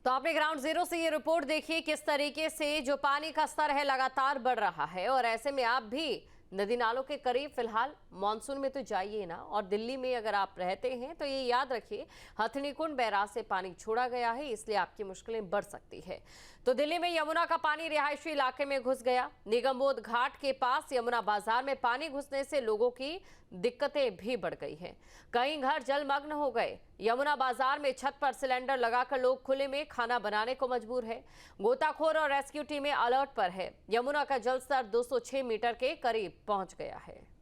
तो आपने ground zero से ये रिपोर्ट देखी किस तरीके से जो पानी का स्तर है लगातार बढ़ रहा है और ऐसे में आप भी नदी नालों के करीब फिलहाल मानसून में तो जाइए ना। और दिल्ली में अगर आप रहते हैं तो ये याद रखिए हथनीकुंड बैराज से पानी छोड़ा गया है, इसलिए आपकी मुश्किलें बढ़ सकती है। तो दिल्ली में यमुना का पानी रिहायशी इलाके में घुस गया। निगमबोध घाट के पास यमुना बाजार में पानी घुसने से लोगों की दिक्कतें भी बढ़ गई हैं। कई घर जलमग्न हो गए। यमुना बाजार में छत पर सिलेंडर लगाकर लोग खुले में खाना बनाने को मजबूर है। गोताखोर और रेस्क्यू टीमें अलर्ट पर है। यमुना का जलस्तर 206 मीटर के करीब पहुंच गया है।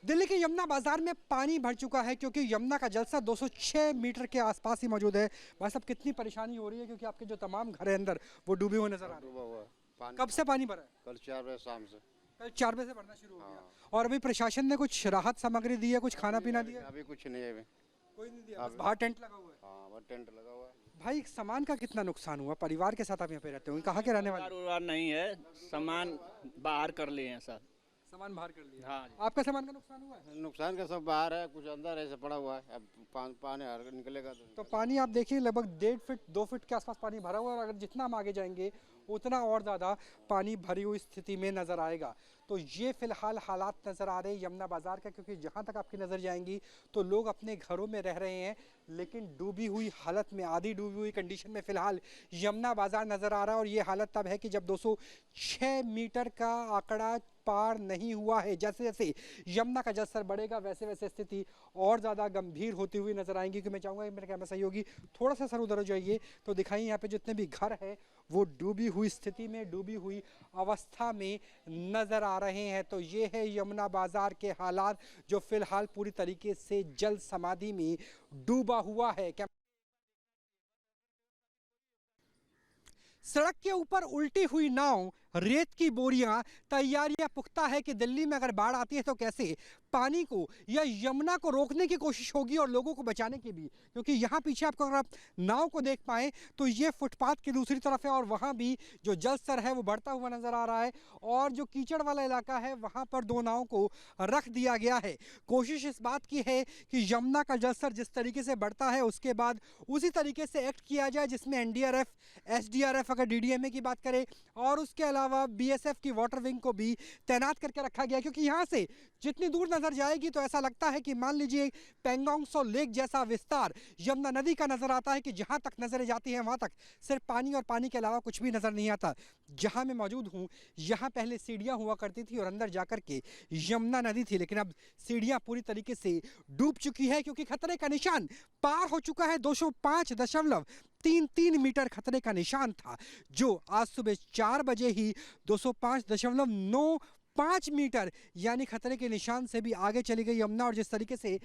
दिल्ली के यमुना बाजार में पानी भर चुका है क्योंकि यमुना का जलस्तर 206 मीटर के आसपास ही मौजूद है। भाई साहब, कितनी परेशानी हो रही है क्योंकि आपके जो तमाम घर है अंदर वो डूबे हुए नजर आ रहे हैं। कब से पानी भरा है? कल 4 बजे शाम से। कल 4 बजे से भरना शुरू हो गया। और अभी प्रशासन ने कुछ राहत सामग्री दी है, कुछ खाना पीना दिया? अभी कुछ नहीं है, कोई नहीं दिया, बस बाहर टेंट लगा हुआ है। हाँ, बस टेंट लगा हुआ है। भाई, सामान का कितना नुकसान हुआ? परिवार के साथ आप यहाँ पे रहते हो, कहाँ के रहने वाले? परिवार नहीं है, सामान बाहर कर लिए हैं सर। सामान बाहर कर लिया? हाँ जी। आपका सामान का नुकसान हुआ है? नुकसान का सब बाहर है, कुछ अंदर ऐसे पड़ा हुआ है। अब पानी निकलेगा तो पानी आप देखिए लगभग 1.5 फीट 2 फीट के आसपास पानी भरा हुआ है और अगर जितना हम आगे जाएंगे उतना और ज़्यादा पानी भरी हुई स्थिति में नज़र आएगा। तो ये फिलहाल हालात नज़र आ रहे हैं यमुना बाज़ार का, क्योंकि जहाँ तक आपकी नज़र जाएंगी तो लोग अपने घरों में रह रहे हैं लेकिन डूबी हुई हालत में, आधी डूबी हुई कंडीशन में फिलहाल यमुना बाज़ार नज़र आ रहा है। और ये हालत तब है कि जब 206 मीटर का आंकड़ा पार नहीं हुआ है। जैसे जैसे यमुना का जलस्तर बढ़ेगा वैसे वैसे स्थिति और ज़्यादा गंभीर होती हुई नजर आएंगी। कि मैं चाहूँगा कि मेरा कैमरा सहयोगी थोड़ा सा सर उधर हो जाइए तो दिखाइए यहाँ पे जितने भी घर है वो डूबी हुई स्थिति में, डूबी हुई अवस्था में नज़र आ रहे हैं। तो ये है यमुना बाज़ार के हालात जो फिलहाल पूरी तरीके से जल समाधि में डूबा हुआ है। सड़क के ऊपर उल्टी हुई नाव, रेत की बोरियां, तैयारियां पुख्ता है कि दिल्ली में अगर बाढ़ आती है तो कैसे पानी को या यमुना को रोकने की कोशिश होगी और लोगों को बचाने की भी। क्योंकि यहाँ पीछे आपको अगर आप नाव को देख पाएं तो ये फुटपाथ की दूसरी तरफ है और वहाँ भी जो जल स्तर है वो बढ़ता हुआ नजर आ रहा है। और जो कीचड़ वाला इलाका है वहाँ पर 2 नाव को रख दिया गया है। कोशिश इस बात की है कि यमुना का जल स्तर जिस तरीके से बढ़ता है उसके बाद उसी तरीके से एक्ट किया जाए, जिसमें NDRF, SDRF अगर DDMA की बात करें और उसके अलावा BSF की वाटर विंग को भी तैनात करके रखा गया। क्योंकि यहाँ से जितनी दूर नजर जाएगी तो ऐसा लगता है कि मान लीजिए पेंगोंग सो लेक जैसा विस्तार यमुना नदी का नजर आता है कि जहाँ तक नजरें जाती हैं वहाँ तक सिर्फ पानी और पानी के अलावा कुछ भी नजर नहीं आता। जहाँ मैं मौजूद हूँ यहाँ पहले सीढ़ियाँ हुआ करती थी और अंदर जाकर के यमुना नदी थी, लेकिन अब सीढ़ियाँ पूरी तरीके से डूब चुकी है क्योंकि खतरे का निशान पार हो चुका है। 205.33 मीटर खतरे का निशान था जो आज सुबह 4 बजे ही 205.95 मीटर यानी खतरे के निशान से भी आगे चली गई यमुना। और जिस तरीके से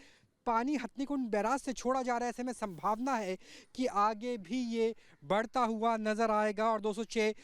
पानी हथनीकुंड बैराज से छोड़ा जा रहा है ऐसे में संभावना है कि आगे भी ये बढ़ता हुआ नजर आएगा और 206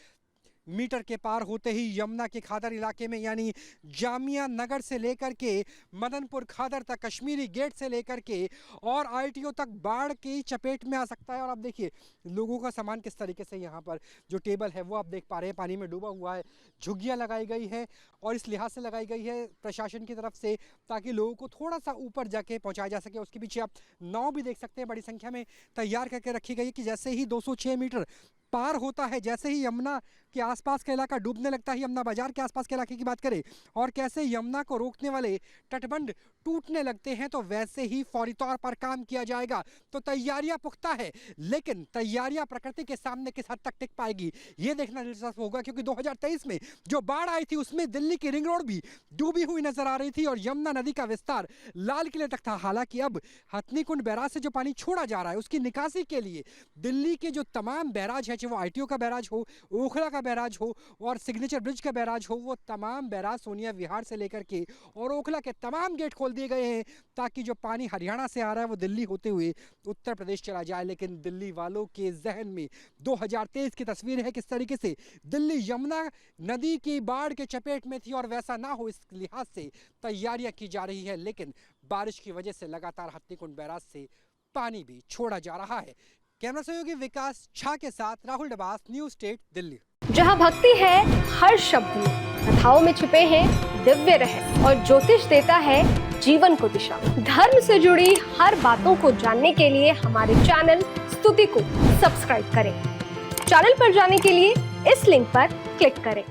मीटर के पार होते ही यमुना के खादर इलाके में यानी जामिया नगर से लेकर के मदनपुर खादर तक, कश्मीरी गेट से लेकर के और ITO तक बाढ़ की चपेट में आ सकता है। और आप देखिए लोगों का सामान किस तरीके से यहाँ पर जो टेबल है वो आप देख पा रहे हैं पानी में डूबा हुआ है। झुग्गियाँ लगाई गई है और इस लिहाज से लगाई गई है प्रशासन की तरफ से ताकि लोगों को थोड़ा सा ऊपर जाके पहुँचाया जा सके। उसके पीछे आप नाव भी देख सकते हैं बड़ी संख्या में तैयार करके रखी गई कि जैसे ही 206 मीटर पार होता है, जैसे ही यमुना के आसपास का इलाका डूबने लगता है, यमुना बाजार के आसपास के इलाके की बात करें और कैसे यमुना को रोकने वाले तटबंध टूटने लगते हैं तो वैसे ही फौरी तौर पर काम किया जाएगा। तो तैयारियां पुख्ता है, लेकिन तैयारियां प्रकृति के सामने किस हद तक टिक पाएगी ये देखना दिलचस्प होगा। क्योंकि 2023 में जो बाढ़ आई थी उसमें दिल्ली की रिंग रोड भी डूबी हुई नजर आ रही थी और यमुना नदी का विस्तार लाल किले तक था। हालांकि अब हथनीकुंड बैराज से जो पानी छोड़ा जा रहा है उसकी निकासी के लिए दिल्ली के जो तमाम बैराज है, चाहे वो ITO का बैराज हो, ओखला का बैराज हो और सिग्नेचर ब्रिज का बैराज हो, वो तमाम बैराज सोनिया विहार से लेकर के और ओखला के तमाम गेट खोल दिए गए हैं ताकि जो पानी हरियाणा से आ रहा है वो दिल्ली होते हुए उत्तर प्रदेश चला जाए। लेकिन दिल्ली वालों के जहन में 2023 की तस्वीर है किस तरीके से दिल्ली यमुना नदी की बाढ़ के चपेट में थी और वैसा ना हो इस लिहाज से तैयारियां की जा रही है। लेकिन बारिश की वजह से लगातार हथनीकुंड बैराज से पानी भी छोड़ा जा रहा है। कैमरा सहयोगी विकास झा के साथ राहुल डबास, न्यूज़ स्टेट दिल्ली। जहां भक्ति है हर शब्द में, कथाओं में छुपे हैं दिव्य रहस्य और ज्योतिष देता है जीवन को दिशा। धर्म से जुड़ी हर बातों को जानने के लिए हमारे चैनल स्तुति को सब्सक्राइब करें। चैनल पर जाने के लिए इस लिंक पर क्लिक करें।